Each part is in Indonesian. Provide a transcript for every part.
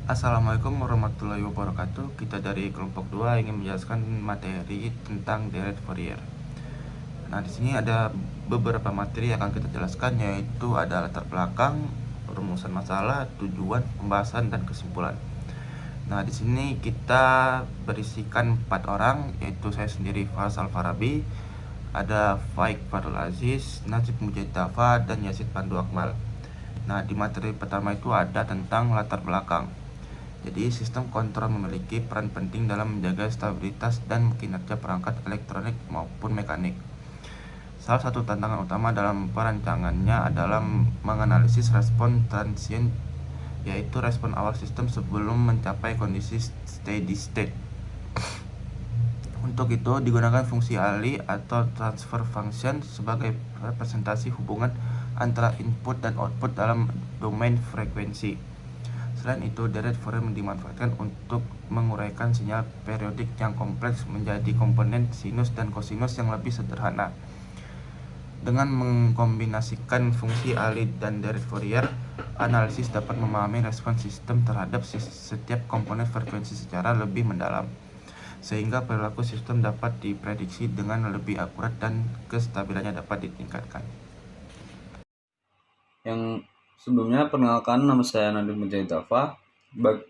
Assalamualaikum warahmatullahi wabarakatuh. Kita dari kelompok 2 ingin menjelaskan materi tentang Deret Fourier. Nah, di sini ada beberapa materi yang akan kita jelaskan, yaitu ada latar belakang, rumusan masalah, tujuan, pembahasan, dan kesimpulan. Nah, di sini kita berisikan 4 orang, yaitu saya sendiri Faisal Farabi, ada Faik Fadul Aziz, Najib Mujahid Dafa, dan Yasid Pandu Akmal. Nah, di materi pertama itu ada tentang latar belakang. Jadi, sistem kontrol memiliki peran penting dalam menjaga stabilitas dan kinerja perangkat elektronik maupun mekanik. Salah satu tantangan utama dalam perancangannya adalah menganalisis respon transient, yaitu respon awal sistem sebelum mencapai kondisi steady state. Untuk itu digunakan fungsi ALI atau transfer function sebagai representasi hubungan antara input dan output dalam domain frekuensi. Selain itu, Deret Fourier dimanfaatkan untuk menguraikan sinyal periodik yang kompleks menjadi komponen sinus dan kosinus yang lebih sederhana. Dengan mengkombinasikan fungsi ALI dan Deret Fourier, analisis dapat memahami respon sistem terhadap setiap komponen frekuensi secara lebih mendalam, sehingga perilaku sistem dapat diprediksi dengan lebih akurat dan kestabilannya dapat ditingkatkan. Yang sebelumnya, perkenalkan, nama saya Najib Mujahid Dafa.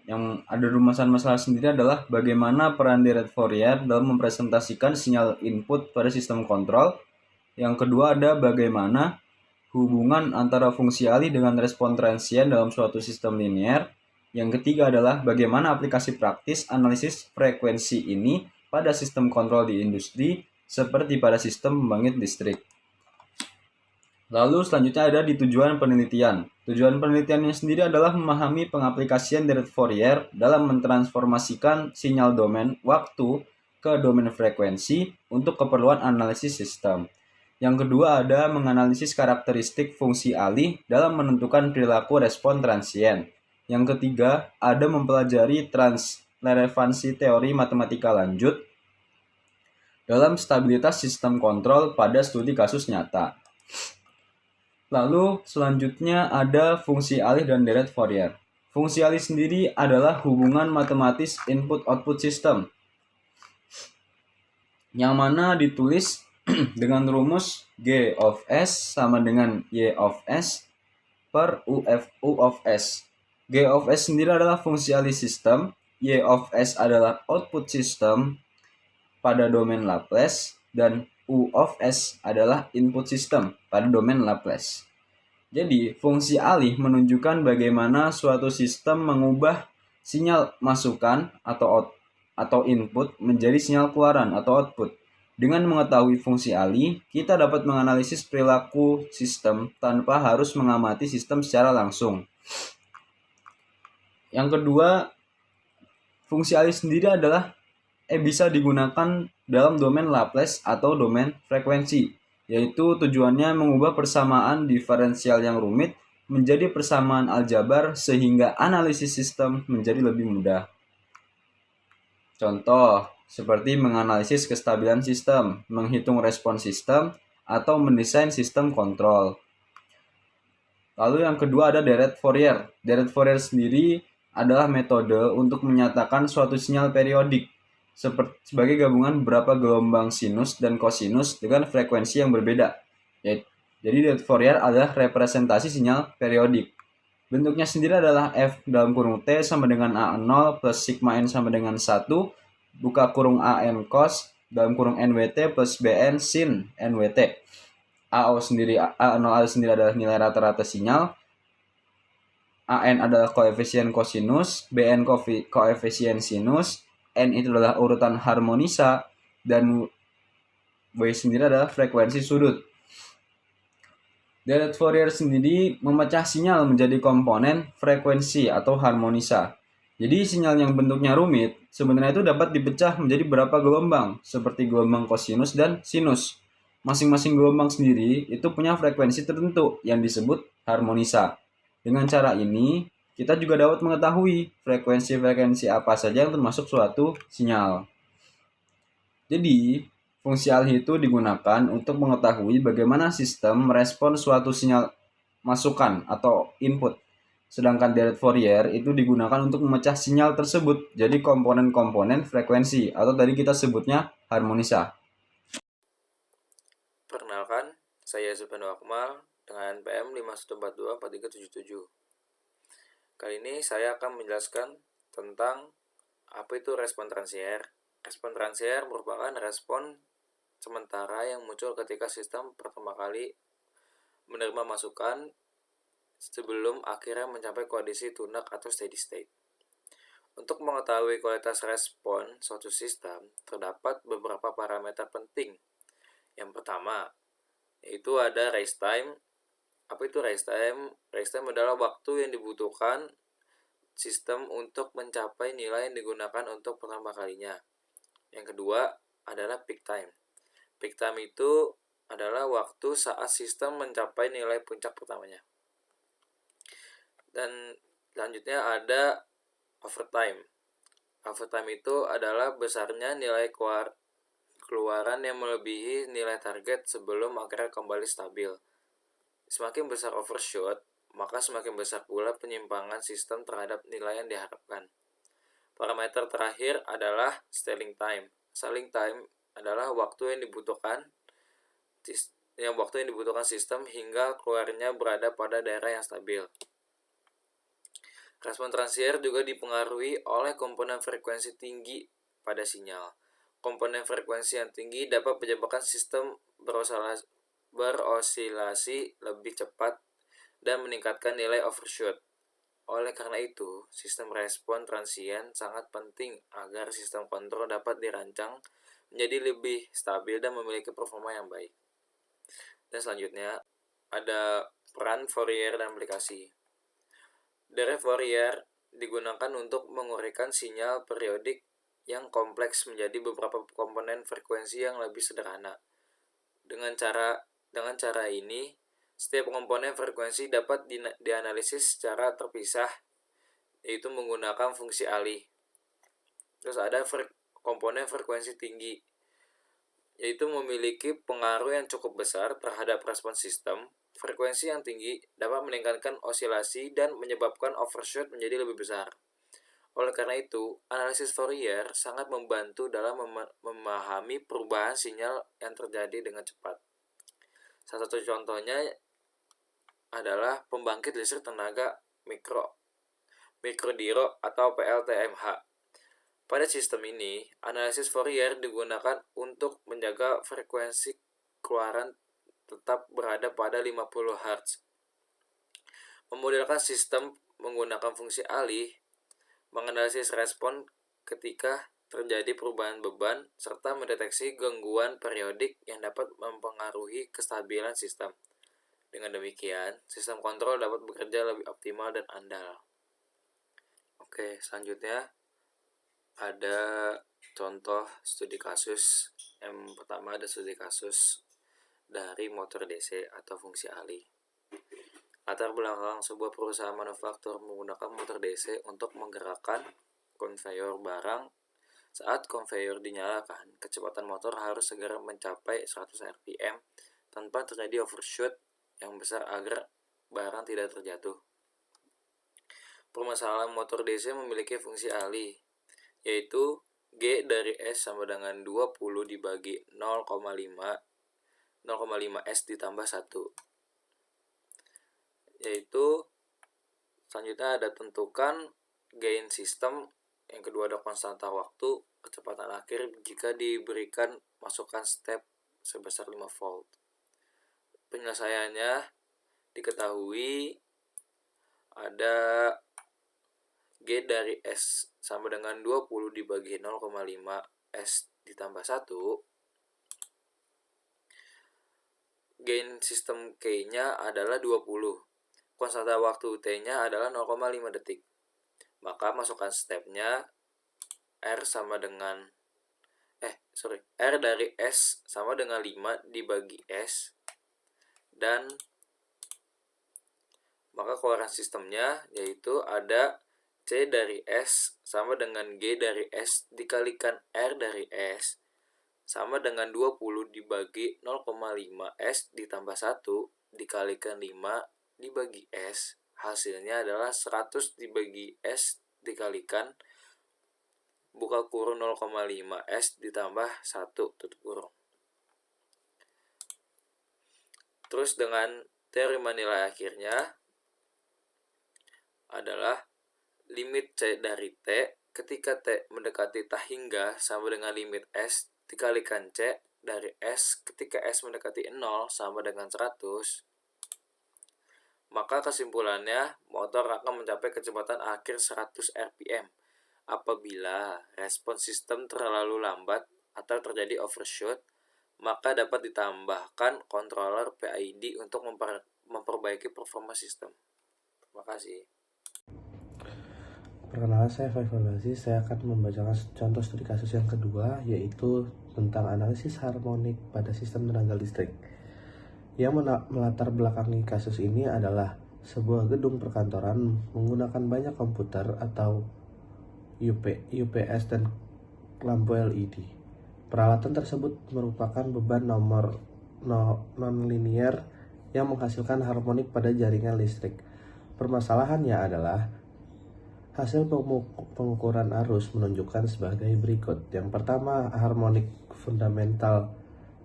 Yang ada rumusan masalah sendiri adalah bagaimana peran Deret Fourier dalam mempresentasikan sinyal input pada sistem kontrol. Yang kedua ada bagaimana hubungan antara fungsi alih dengan respon transient dalam suatu sistem linear. Yang ketiga adalah bagaimana aplikasi praktis analisis frekuensi ini pada sistem kontrol di industri seperti pada sistem pembangkit listrik. Lalu selanjutnya ada di tujuan penelitian. Tujuan penelitiannya sendiri adalah memahami pengaplikasian Deret Fourier dalam mentransformasikan sinyal domain waktu ke domain frekuensi untuk keperluan analisis sistem. Yang kedua ada menganalisis karakteristik fungsi alih dalam menentukan perilaku respon transient. Yang ketiga ada mempelajari transrelevansi teori matematika lanjut dalam stabilitas sistem kontrol pada studi kasus nyata. Lalu selanjutnya ada fungsi alih dan Deret Fourier. Fungsi alih sendiri adalah hubungan matematis input-output system, yang mana ditulis dengan rumus G of S sama dengan Y of S per U of S. G of S sendiri adalah fungsi alih sistem, Y of S adalah output system pada domain Laplace, dan U of S adalah input system pada domain Laplace. Jadi, fungsi alih menunjukkan bagaimana suatu sistem mengubah sinyal masukan atau input menjadi sinyal keluaran atau output. Dengan mengetahui fungsi alih, kita dapat menganalisis perilaku sistem tanpa harus mengamati sistem secara langsung. Yang kedua, fungsi alih sendiri bisa digunakan dalam domain Laplace atau domain frekuensi, yaitu tujuannya mengubah persamaan diferensial yang rumit menjadi persamaan aljabar sehingga analisis sistem menjadi lebih mudah. Contoh, seperti menganalisis kestabilan sistem, menghitung respon sistem, atau mendesain sistem kontrol. Lalu yang kedua ada Deret Fourier. Deret Fourier sendiri adalah metode untuk menyatakan suatu sinyal periodik sebagai gabungan beberapa gelombang sinus dan kosinus dengan frekuensi yang berbeda. Jadi Deret Fourier adalah representasi sinyal periodik. Bentuknya sendiri adalah F dalam kurung T sama dengan A0 plus sigma N sama dengan 1, buka kurung AN cos dalam kurung NWT plus BN sin NWT. A0 sendiri adalah nilai rata-rata sinyal, AN adalah koefisien kosinus, BN koefisien sinus, N itu adalah urutan harmonisa, dan W sendiri adalah frekuensi sudut. Deret Fourier sendiri memecah sinyal menjadi komponen frekuensi atau harmonisa. Jadi sinyal yang bentuknya rumit sebenarnya itu dapat dipecah menjadi beberapa gelombang, seperti gelombang kosinus dan sinus. Masing-masing gelombang sendiri itu punya frekuensi tertentu yang disebut harmonisa. Dengan cara ini, kita juga dapat mengetahui frekuensi-frekuensi apa saja yang termasuk suatu sinyal. Jadi, fungsi alih itu digunakan untuk mengetahui bagaimana sistem merespon suatu sinyal masukan atau input. Sedangkan Dirac Fourier itu digunakan untuk memecah sinyal tersebut jadi komponen-komponen frekuensi atau tadi kita sebutnya harmonisa. Perkenalkan, saya Subhanu Akmal dengan PM 51424377. Kali ini saya akan menjelaskan tentang apa itu respon transient. Respon transient merupakan respon sementara yang muncul ketika sistem pertama kali menerima masukan sebelum akhirnya mencapai kondisi tunak atau steady state. Untuk mengetahui kualitas respon suatu sistem, terdapat beberapa parameter penting. Yang pertama, yaitu ada race time. Apa itu race time? Race time adalah waktu yang dibutuhkan sistem untuk mencapai nilai yang digunakan untuk pertama kalinya. Yang kedua adalah peak time. Peak time itu adalah waktu saat sistem mencapai nilai puncak pertamanya. Dan selanjutnya ada overtime. Overtime itu adalah besarnya nilai keluaran yang melebihi nilai target sebelum akhirnya kembali stabil. Semakin besar overshoot, maka semakin besar pula penyimpangan sistem terhadap nilai yang diharapkan. Parameter terakhir adalah stalling time. Stalling time adalah waktu yang dibutuhkan sistem hingga keluarnya berada pada daerah yang stabil. Respon transient juga dipengaruhi oleh komponen frekuensi tinggi pada sinyal. Komponen frekuensi yang tinggi dapat menyebabkan sistem berosilasi lebih cepat dan meningkatkan nilai overshoot. Oleh karena itu, sistem respon transient sangat penting agar sistem kontrol dapat dirancang menjadi lebih stabil dan memiliki performa yang baik. Dan selanjutnya, ada peran Fourier dan aplikasi. Dirac Fourier digunakan untuk menguraikan sinyal periodik yang kompleks menjadi beberapa komponen frekuensi yang lebih sederhana. Dengan cara ini, setiap komponen frekuensi dapat dianalisis secara terpisah, yaitu menggunakan fungsi alih. Terus ada komponen frekuensi tinggi, yaitu memiliki pengaruh yang cukup besar terhadap respon sistem. Frekuensi yang tinggi dapat meningkatkan osilasi dan menyebabkan overshoot menjadi lebih besar. Oleh karena itu, analisis Fourier sangat membantu dalam memahami perubahan sinyal yang terjadi dengan cepat. Salah satu contohnya adalah pembangkit listrik tenaga mikrodiro atau PLTMH. Pada sistem ini, analisis Fourier digunakan untuk menjaga frekuensi keluaran tetap berada pada 50 Hz. Memodelkan sistem menggunakan fungsi alih, menganalisis respon ketika terjadi perubahan beban, serta mendeteksi gangguan periodik yang dapat mempengaruhi kestabilan sistem. Dengan demikian, sistem kontrol dapat bekerja lebih optimal dan andal. Oke, selanjutnya ada contoh studi kasus. Yang pertama ada studi kasus dari motor DC atau fungsi alih. Latar belakang sebuah perusahaan manufaktur menggunakan motor DC untuk menggerakkan konveyor barang. Saat konveyor dinyalakan, kecepatan motor harus segera mencapai 100 rpm tanpa terjadi overshoot yang besar agar barang tidak terjatuh. Permasalahan motor DC memiliki fungsi alih, yaitu G dari S sama dengan 20 dibagi 0,5 S ditambah 1. Yaitu selanjutnya ada tentukan gain sistem, yang kedua ada konstanta waktu, kecepatan akhir jika diberikan masukan step sebesar 5 volt. Penyelesaiannya diketahui ada G dari S sama dengan 20 dibagi 0,5 S ditambah 1. Gain sistem K-nya adalah 20. Konstanta waktu T-nya adalah 0,5 detik. Maka masukan stepnya R dari S sama dengan 5 dibagi S, dan maka keluaran sistemnya yaitu ada C dari S sama dengan G dari S dikalikan R dari S sama dengan 20 dibagi 0,5 S ditambah 1 dikalikan 5 dibagi S Hasilnya adalah 100 dibagi S dikalikan buka kurung 0,5 S ditambah 1 tutup kurung. Terus dengan teorema nilai akhirnya adalah limit C dari T ketika T mendekati tak hingga sama dengan limit S dikalikan C dari S ketika S mendekati 0 sama dengan 100, maka kesimpulannya motor akan mencapai kecepatan akhir 100 rpm apabila respons sistem terlalu lambat atau terjadi overshoot, maka dapat ditambahkan controller PID untuk memperbaiki performa sistem. Terima kasih. Perkenalan, saya Faiful Aziz. Saya akan membacakan contoh studi kasus yang kedua, yaitu tentang analisis harmonik pada sistem tenaga listrik. Yang melatar belakangi kasus ini adalah sebuah gedung perkantoran menggunakan banyak komputer atau UPS dan lampu LED. Peralatan tersebut merupakan beban nomor non-linear yang menghasilkan harmonik pada jaringan listrik. Permasalahannya adalah hasil pengukuran arus menunjukkan sebagai berikut. Yang pertama, harmonik fundamental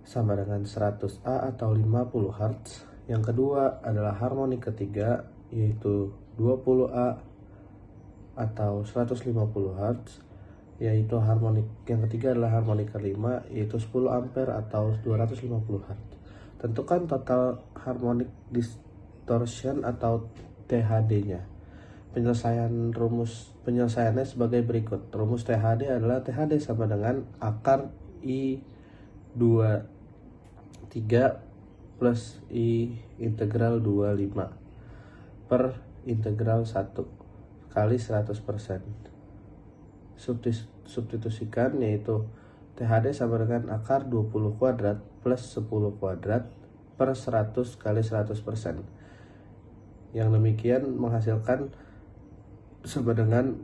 sama dengan 100A atau 50 Hz. Yang kedua adalah harmonik ketiga, yaitu 20A atau 150 Hz. Yaitu harmonik yang ketiga adalah harmonik kelima, yaitu 10 Ampere atau 250 Hz. Tentukan total harmonic distortion atau THD-nya. Penyelesaiannya sebagai berikut. Rumus THD adalah THD sama dengan akar I23 plus I integral 25 per integral 1 kali 100%. Substitusikan, yaitu THD sama dengan akar 20 kuadrat plus 10 kuadrat per 100 kali 100%. Yang demikian menghasilkan sama dengan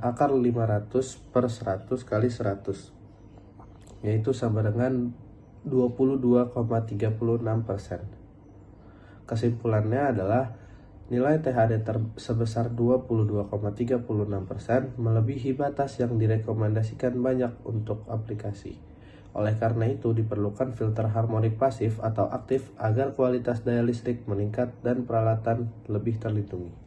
akar 500 per 100 kali 100, yaitu sama dengan 22,36%. Kesimpulannya adalah nilai THD sebesar 22,36% melebihi batas yang direkomendasikan banyak untuk aplikasi. Oleh karena itu diperlukan filter harmonik pasif atau aktif agar kualitas daya listrik meningkat dan peralatan lebih terlindungi.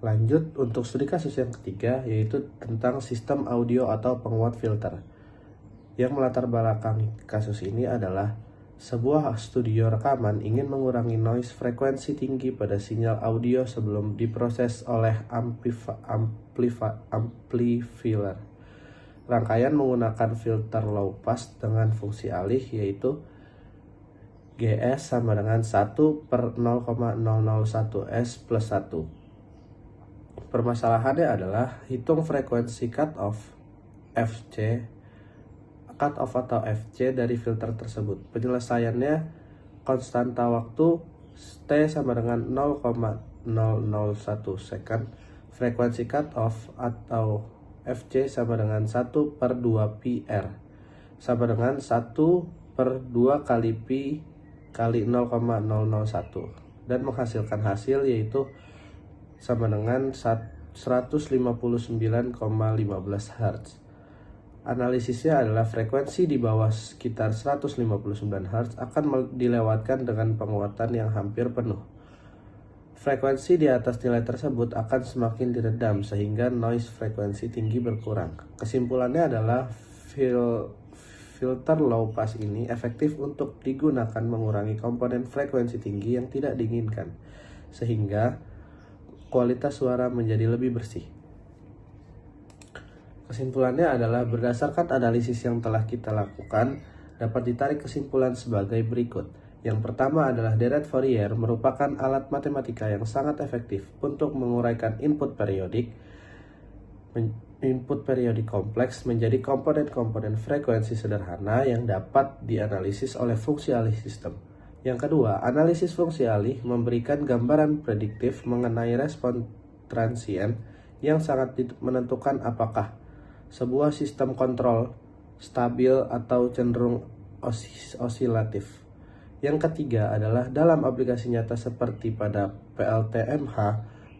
Lanjut untuk studi kasus yang ketiga, yaitu tentang sistem audio atau penguat filter. Yang melatar belakangi kasus ini adalah sebuah studio rekaman ingin mengurangi noise frekuensi tinggi pada sinyal audio sebelum diproses oleh amplifier. Rangkaian menggunakan filter low pass dengan fungsi alih, yaitu GS sama dengan 1 per 0,001 S plus 1. Permasalahannya adalah hitung frekuensi cutoff atau FC dari filter tersebut. Penyelesaiannya konstanta waktu T sama dengan 0,001 second. Frekuensi cutoff atau FC sama dengan 1 per 2 PR sama dengan 1 per 2 kali Pi kali 0,001 dan menghasilkan hasil yaitu sama dengan 159,15 Hz. Analisisnya adalah frekuensi di bawah sekitar 159 Hz akan dilewatkan dengan penguatan yang hampir penuh. Frekuensi di atas nilai tersebut akan semakin diredam sehingga noise frekuensi tinggi berkurang. Kesimpulannya adalah filter low pass ini efektif untuk digunakan mengurangi komponen frekuensi tinggi yang tidak diinginkan, sehingga kualitas suara menjadi lebih bersih. Kesimpulannya adalah berdasarkan analisis yang telah kita lakukan, dapat ditarik kesimpulan sebagai berikut. Yang pertama adalah deret Fourier merupakan alat matematika yang sangat efektif untuk menguraikan input periodik kompleks menjadi komponen-komponen frekuensi sederhana yang dapat dianalisis oleh fungsi alih sistem. Yang kedua, analisis fungsi alih memberikan gambaran prediktif mengenai respon transien yang sangat menentukan apakah sebuah sistem kontrol stabil atau cenderung osilatif. Yang ketiga adalah dalam aplikasi nyata seperti pada PLTMH,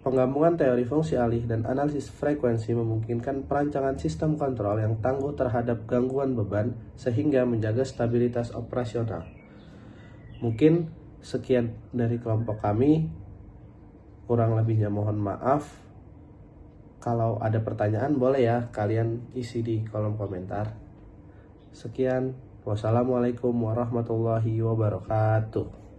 penggabungan teori fungsi alih dan analisis frekuensi memungkinkan perancangan sistem kontrol yang tangguh terhadap gangguan beban sehingga menjaga stabilitas operasional. Mungkin sekian dari kelompok kami, kurang lebihnya mohon maaf. Kalau ada pertanyaan boleh ya kalian isi di kolom komentar. Sekian, wassalamualaikum warahmatullahi wabarakatuh.